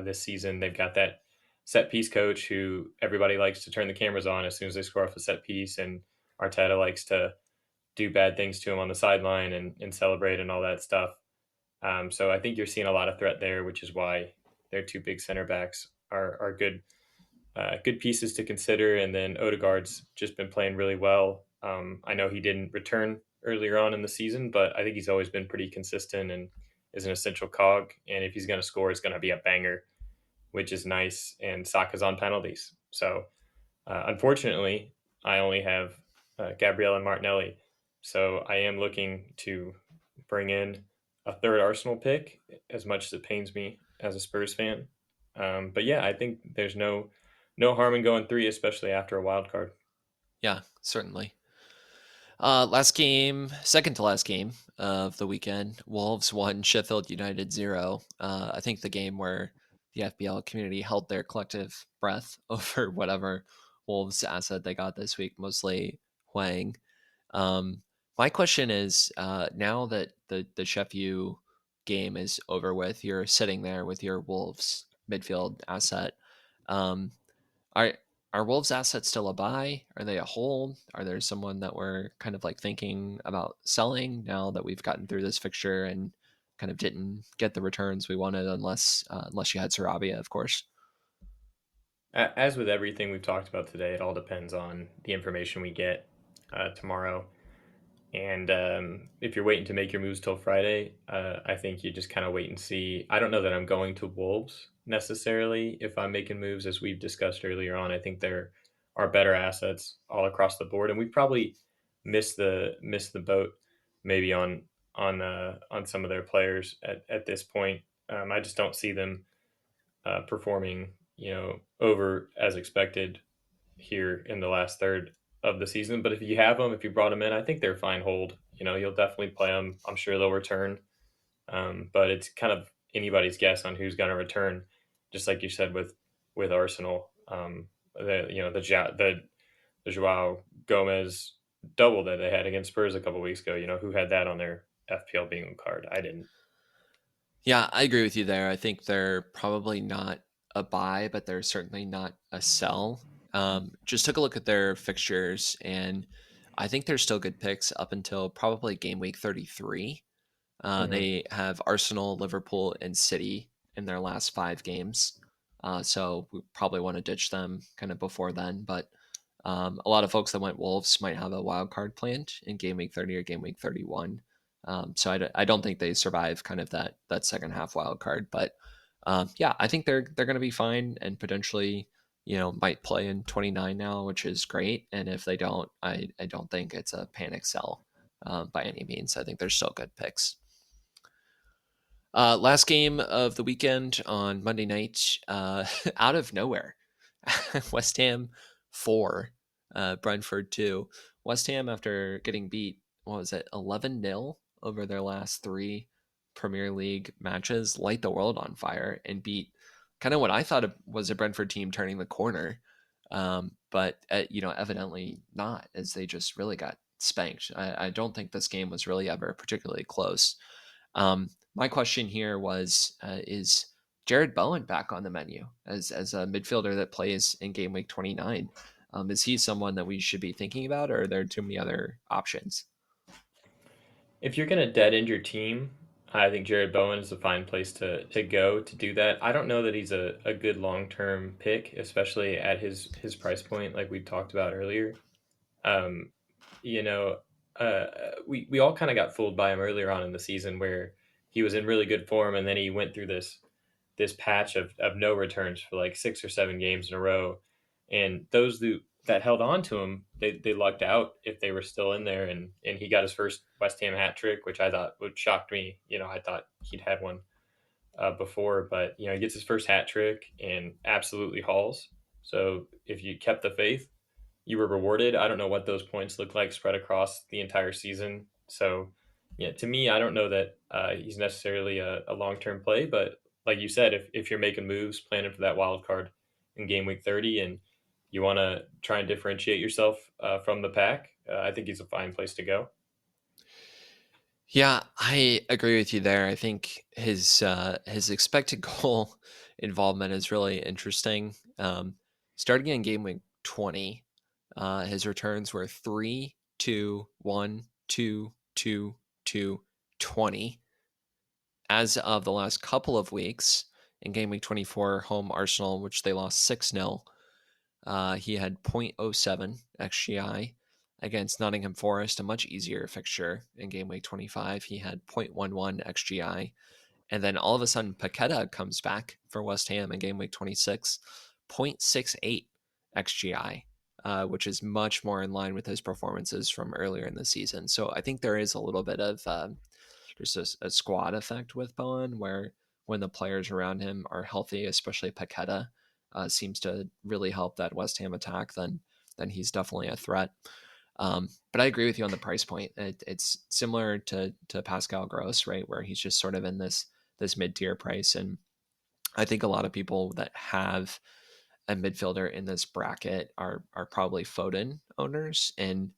this season. They've got that set piece coach who everybody likes to turn the cameras on as soon as they score off a set piece, and Arteta likes to do bad things to him on the sideline and celebrate and all that stuff. So I think you're seeing a lot of threat there, which is why their 2 big center backs are good pieces to consider. And then Odegaard's just been playing really well. I know he didn't return earlier on in the season, but I think he's always been pretty consistent and is an essential cog. And if he's going to score, it's going to be a banger, which is nice. And Saka's on penalties. So unfortunately, I only have Gabriel and Martinelli. So I am looking to bring in a third Arsenal pick, as much as it pains me as a Spurs fan. But yeah, I think there's no harm in going 3, especially after a wild card. Yeah, certainly. Last game, second to last game of the weekend, Wolves won, Sheffield United 0. I think the game where the FBL community held their collective breath over whatever Wolves asset they got this week, mostly Huang. My question is, now that the Sheffield game is over with, you're sitting there with your Wolves midfield asset. Um, are are Wolves assets still a buy? Are they a hold? Are there someone that we're kind of like thinking about selling now that we've gotten through this fixture and kind of didn't get the returns we wanted, unless you had Sarabia, of course. As with everything we've talked about today, it all depends on the information we get tomorrow. And if you're waiting to make your moves till Friday, I think you just kind of wait and see. I don't know that I'm going to Wolves necessarily if I'm making moves, as we've discussed earlier on. I think there are better assets all across the board, and we've probably missed the boat maybe on some of their players at this point. I just don't see them performing, over as expected here in the last third of the season. But if you have them, if you brought them in, I think they're a fine hold. You'll definitely play them. I'm sure they'll return. But it's kind of anybody's guess on who's going to return. Just like you said with Arsenal, the Joao Gomez double that they had against Spurs a couple weeks ago. Who had that on their FPL bingo card? I didn't. Yeah, I agree with you there. I think they're probably not a buy, but they're certainly not a sell. Just took a look at their fixtures, and I think they're still good picks up until probably game week 33. Mm-hmm. They have Arsenal, Liverpool, and City in their last 5 games. So we probably want to ditch them kind of before then. But a lot of folks that went Wolves might have a wild card planned in game week 30 or game week 31. So I don't think they survive kind of that second half wild card. But yeah, I think they're going to be fine and potentially might play in 29 now, which is great. And if they don't, I don't think it's a panic sell by any means. I think they're still good picks. Last game of the weekend on Monday night, out of nowhere, West Ham 4, Brentford 2. West Ham, after getting beat, what was it, 11-0 over their last 3 Premier League matches, light the world on fire and beat kind of what I thought was a Brentford team turning the corner. But evidently not, as they just really got spanked. I don't think this game was really ever particularly close. My question here was, is Jared Bowen back on the menu as a midfielder that plays in game week 29? Is he someone that we should be thinking about, or are there too many other options? If you're going to dead end your team, I think Jared Bowen is a fine place to go to do that. I don't know that he's a good long term pick, especially at his price point, like we talked about earlier. Um, you know, we all kind of got fooled by him earlier on in the season where he was in really good form, and then he went through this patch of no returns for like 6 or 7 games in a row, and those that held on to him, they lucked out if they were still in there, and he got his first West Ham hat trick, which I thought would shocked me. I thought he'd had one before, but he gets his first hat trick and absolutely hauls. So if you kept the faith, you were rewarded. I don't know what those points look like spread across the entire season. So, yeah, to me, I don't know that he's necessarily a long term play. But like you said, if you're making moves, planning for that wild card in game week 30, and you want to try and differentiate yourself from the pack, I think he's a fine place to go. Yeah, I agree with you there. I think his expected goal involvement is really interesting. Starting in game week 20, his returns were 3, 2, 1, 2, 2, 2, 20. As of the last couple of weeks, in game week 24, home Arsenal, which they lost 6-0, he had 0.07 XGI against Nottingham Forest, a much easier fixture in game week 25. He had 0.11 XGI. And then all of a sudden, Paqueta comes back for West Ham in game week 26, 0.68 XGI, which is much more in line with his performances from earlier in the season. So I think there is a little bit of just a squad effect with Bowen, where when the players around him are healthy, especially Paqueta, seems to really help that West Ham attack. Then he's definitely a threat. But I agree with you on the price point. It's similar to Pascal Gross, right, where he's just sort of in this mid tier price, and I think a lot of people that have a midfielder in this bracket are probably Foden owners, and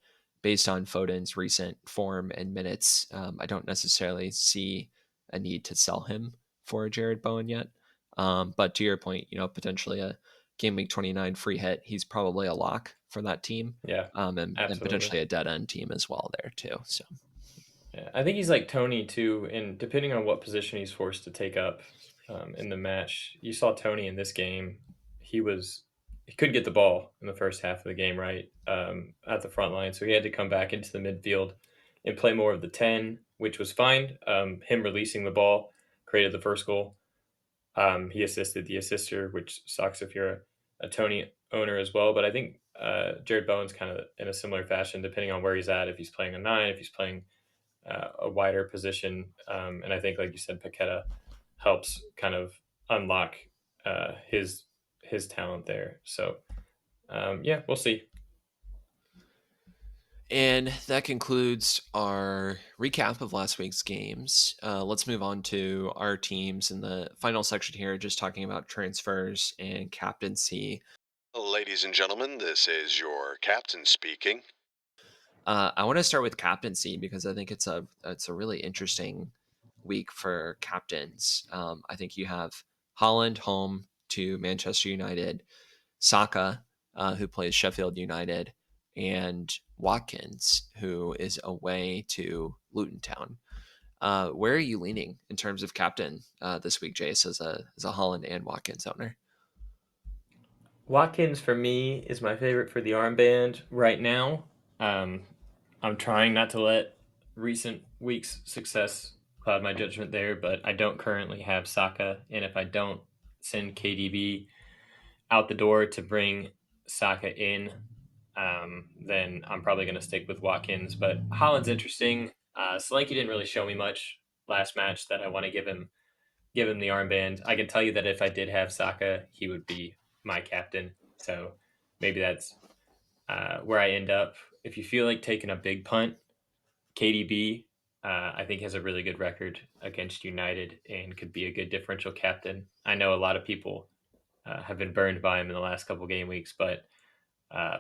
based on Foden's recent form and minutes, I don't necessarily see a need to sell him for Jared Bowen yet. But to your point, potentially a game week 29 free hit, he's probably a lock for that team, Yeah, and absolutely. potentially a dead end team as well there too. So Yeah, I think he's like Tony too, and depending on what position he's forced to take up in the match, you saw Tony in this game. He couldn't get the ball in the first half of the game, right, at the front line, so he had to come back into the midfield and play more of the 10, which was fine. Him releasing the ball created the first goal. He assisted the assister, which sucks if you're a Tony owner as well. But I think Jared Bowen's kind of in a similar fashion, depending on where he's at. If he's playing a 9, if he's playing a wider position. And I think, like you said, Paqueta helps kind of unlock his talent there. So yeah, we'll see. and that concludes our recap of last week's games. Let's move on to our teams in the final section here, just talking about transfers and captaincy. Ladies and gentlemen, this is your captain speaking. I want to start with captaincy because I think it's a really interesting week for captains. I think you have Holland home to Manchester United, Saka, who plays Sheffield United, and Watkins, who is away to Luton Town. Where are you leaning in terms of captain this week, Jace, as a Holland and Watkins owner? Watkins for me is my favorite for the armband right now. Um, I'm trying not to let recent weeks' success cloud my judgment there, but I don't currently have Saka, and if I don't send KDB out the door to bring Saka in, then I'm probably going to stick with Watkins. But Holland's interesting. Solanke didn't really show me much last match that I want to give him the armband. I can tell you that if I did have Saka, he would be my captain. So maybe that's where I end up. If you feel like taking a big punt, KDB, I think has a really good record against United and could be a good differential captain. I know a lot of people have been burned by him in the last couple game weeks, but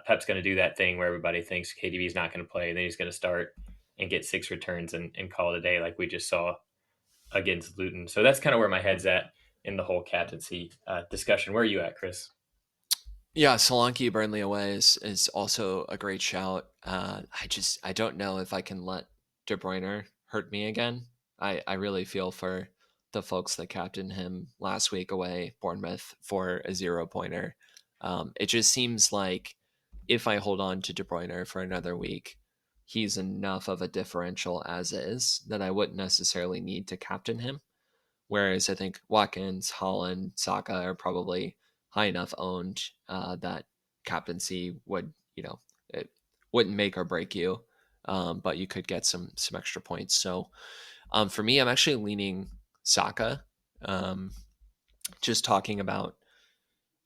Pep's going to do that thing where everybody thinks KDB is not going to play, then he's going to start and get 6 returns and call it a day, like we just saw against Luton. So that's kind of where my head's at in the whole captaincy discussion. Where are you at, Chris? Yeah, Solanke Burnley away is also a great shout. I don't know if I can let De Bruyne hurt me again. I really feel for the folks that captained him last week away Bournemouth for a 0 pointer. It just seems like if I hold on to De Bruyne for another week, he's enough of a differential as is that I wouldn't necessarily need to captain him. Whereas I think Watkins, Holland, Saka are probably high enough owned that captaincy would, it wouldn't make or break you, but you could get some extra points. So for me, I'm actually leaning Saka. Um, just talking about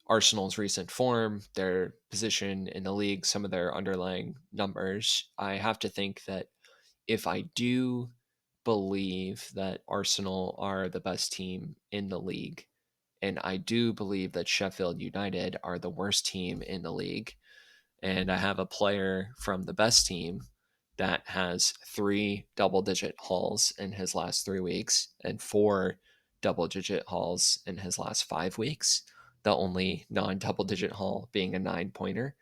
Arsenal's recent form, their position in the league, some of their underlying numbers, I have to think that if I do believe that Arsenal are the best team in the league, and I do believe that Sheffield United are the worst team in the league, and I have a player from the best team that has 3 double-digit hauls in his last 3 weeks and 4 double-digit hauls in his last 5 weeks, the only non-double-digit haul being a 9 pointer.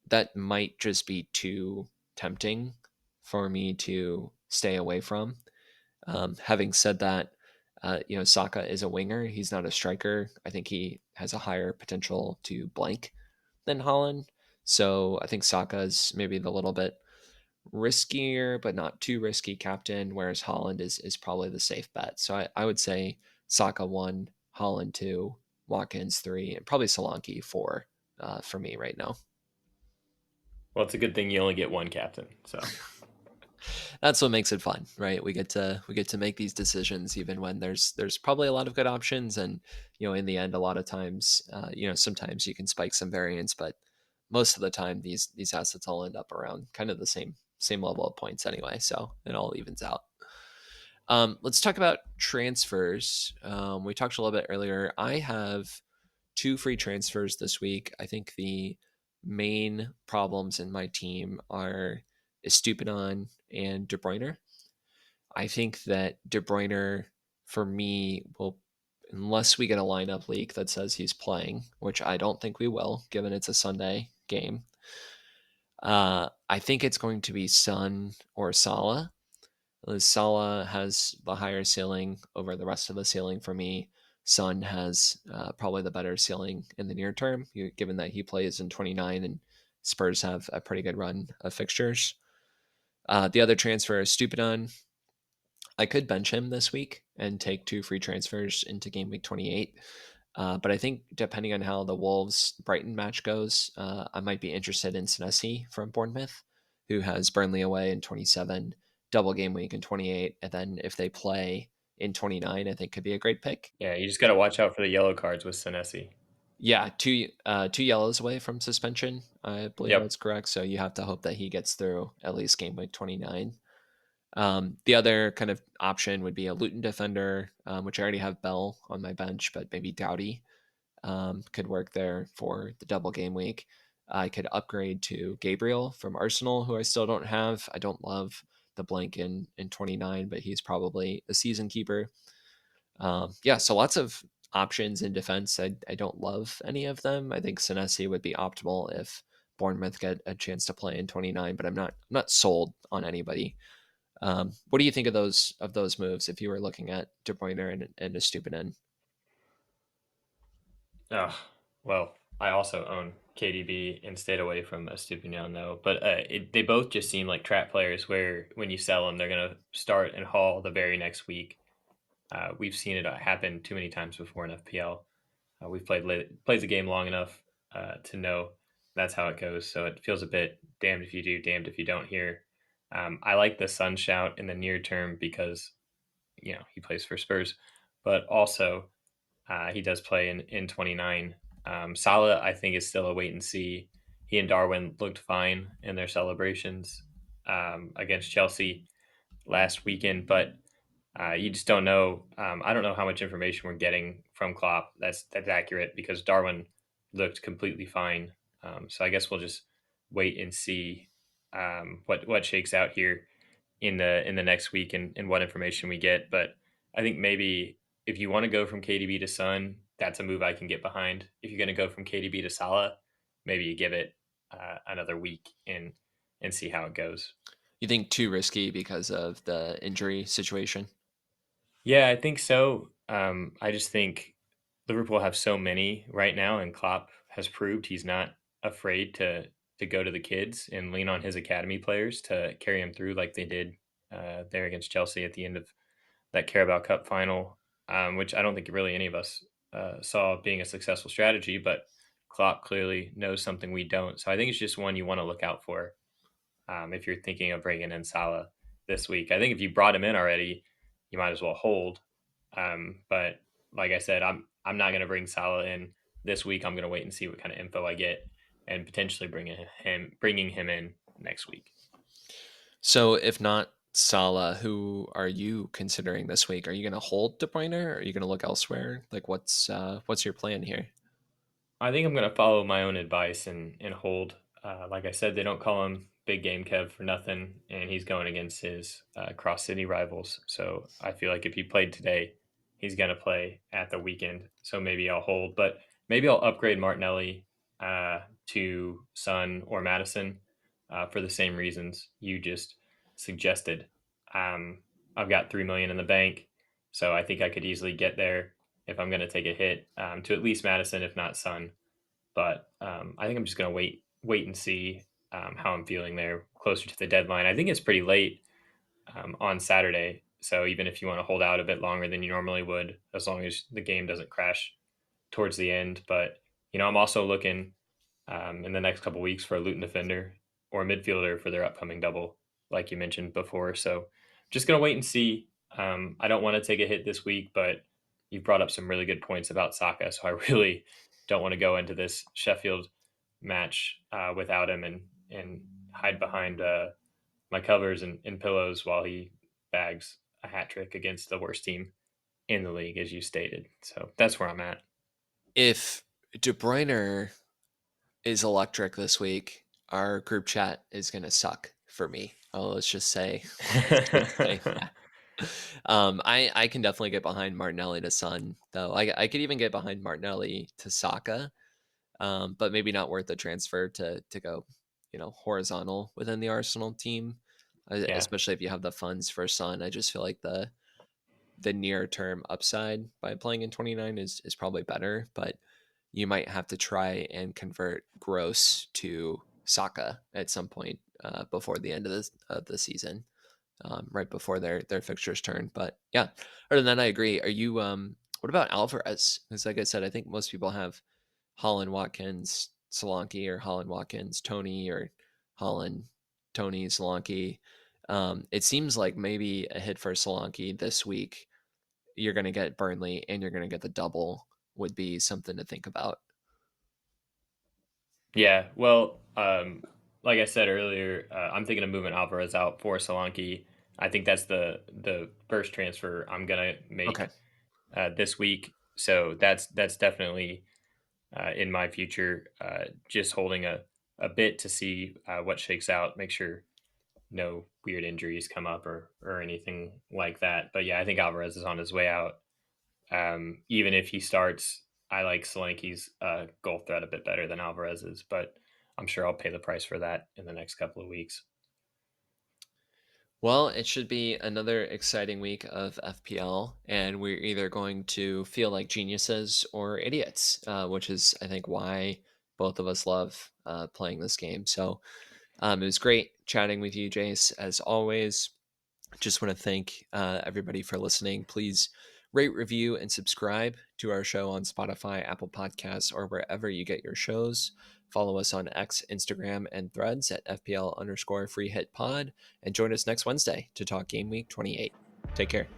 That might just be too tempting for me to stay away from. Having said that, Saka is a winger. He's not a striker. I think he has a higher potential to blank than Holland. So I think Saka is maybe the little bit riskier, but not too risky captain, whereas Holland is probably the safe bet. So I would say Saka 1, Holland 2, Watkins 3, and probably Solanke 4 for me right now. Well, it's a good thing you only get one captain. So That's what makes it fun, right? We get to make these decisions even when there's probably a lot of good options, and in the end, a lot of times, sometimes you can spike some variance, but most of the time, these assets all end up around kind of the same level of points anyway, so it all evens out. Let's talk about transfers. We talked a little bit earlier. I have 2 free transfers this week. I think the main problems in my team are Estupinan and De Bruyne. I think that De Bruyne, for me, will, unless we get a lineup leak that says he's playing, which I don't think we will, given it's a Sunday game. I think it's going to be Son or Salah. Salah has the higher ceiling over the rest of the ceiling for me. Son has probably the better ceiling in the near term, given that he plays in 29 and Spurs have a pretty good run of fixtures. The other transfer is Stupidan. I could bench him this week and take 2 free transfers into game week 28. But I think depending on how the Wolves Brighton match goes, I might be interested in Senesi from Bournemouth, who has Burnley away in 27, double game week in 28, and then if they play in 29, I think could be a great pick. yeah, you just got to watch out for the yellow cards with Senesi. Yeah, two yellows away from suspension, I believe Yep. that's correct. So you have to hope that he gets through at least game week 29. The other kind of option would be a Luton defender, which I already have Bell on my bench, but maybe Doughty could work there for the double game week. I could upgrade to Gabriel from Arsenal, who I still don't have. I don't love the blank in 29, but he's probably a season keeper. So lots of options in defense. I don't love any of them. I think Senesi would be optimal if Bournemouth get a chance to play in 29, but I'm not sold on anybody. What do you think of those moves if you were looking at De Bruyne and a Stupinan? Oh, well, I also own KDB and stayed away from Estupinian though. But they both just seem like trap players where when you sell them, they're going to start and haul the very next week. We've seen it happen too many times before in FPL. We've played the game long enough to know that's how it goes. So it feels a bit damned if you do, damned if you don't here. I like the Sun shout in the near term because he plays for Spurs, but also he does play in 29. Salah, I think, is still a wait and see. He and Darwin looked fine in their celebrations against Chelsea last weekend, but you just don't know. I don't know how much information we're getting from Klopp that's accurate because Darwin looked completely fine. So I guess we'll just wait and see what shakes out here in the next week and what information we get. But I think maybe if you want to go from KDB to Sun, that's a move I can get behind. If you're going to go from KDB to Salah, maybe you give it another week and see how it goes. You think too risky because of the injury situation? Yeah, I think so. I just think Liverpool have so many right now, and Klopp has proved he's not afraid to to go to the kids and lean on his academy players to carry him through like they did there against Chelsea at the end of that Carabao Cup final, which I don't think really any of us saw being a successful strategy, but Klopp clearly knows something we don't. So I think it's just one you want to look out for if you're thinking of bringing in Salah this week. I think if you brought him in already, you might as well hold. But like I said, I'm not going to bring Salah in this week. I'm going to wait and see what kind of info I get, and potentially bringing him in next week. So if not Salah, who are you considering this week? Are you going to hold De Bruyne, or are you going to look elsewhere? Like, what's your plan here? I think I'm going to follow my own advice and hold. Like I said, they don't call him Big Game Kev for nothing, and he's going against his cross city rivals. So I feel like if he played today, he's going to play at the weekend. So maybe I'll hold, but maybe I'll upgrade Martinelli to Son or Madison for the same reasons you just suggested. I've got 3 million in the bank, so I think I could easily get there if I'm going to take a hit to at least Madison, if not Son. But I think I'm just going to wait and see how I'm feeling there closer to the deadline. I think it's pretty late on Saturday, so even if you want to hold out a bit longer than you normally would, as long as the game doesn't crash towards the end. But I'm also looking in the next couple weeks for a Luton defender or a midfielder for their upcoming double, like you mentioned before. So just going to wait and see. I don't want to take a hit this week, but you've brought up some really good points about Saka. So I really don't want to go into this Sheffield match without him and hide behind my covers and pillows while he bags a hat trick against the worst team in the league, as you stated. So that's where I'm at. If De Bruyne is electric this week, our group chat is going to suck for me. Oh, let's just say that. I can definitely get behind Martinelli to Son, though. I could even get behind Martinelli to Saka, but maybe not worth the transfer to go, horizontal within the Arsenal team, Yeah. especially if you have the funds for Son. I just feel like the near term upside by playing in 29 is probably better, but you might have to try and convert Gross to Saka at some point before the end of the season, right before their fixtures turn. But yeah, other than that, I agree. Are you? What about Alvarez? Because like I said, I think most people have Holland, Watkins, Solanke, or Holland, Watkins, Tony, or Holland, Tony, Solanke. It seems like maybe a hit for Solanke this week. You're going to get Burnley and you're going to get the double would be something to think about. Yeah, well, like I said earlier, I'm thinking of moving Alvarez out for Solanke. I think that's the first transfer I'm gonna make Okay. this week. So that's definitely in my future. Just holding a bit to see what shakes out. Make sure no weird injuries come up or anything like that. But yeah, I think Alvarez is on his way out. Even if he starts, I like Solanke's goal threat a bit better than Alvarez's, but I'm sure I'll pay the price for that in the next couple of weeks. Well, it should be another exciting week of FPL, and we're either going to feel like geniuses or idiots, which is, I think, why both of us love playing this game. So it was great chatting with you, Jace, as always. Just want to thank everybody for listening. Please rate, review, and subscribe to our show on Spotify, Apple Podcasts, or wherever you get your shows. Follow us on X, Instagram, and Threads at FPL_free hit pod. And join us next Wednesday to talk Game Week 28. Take care.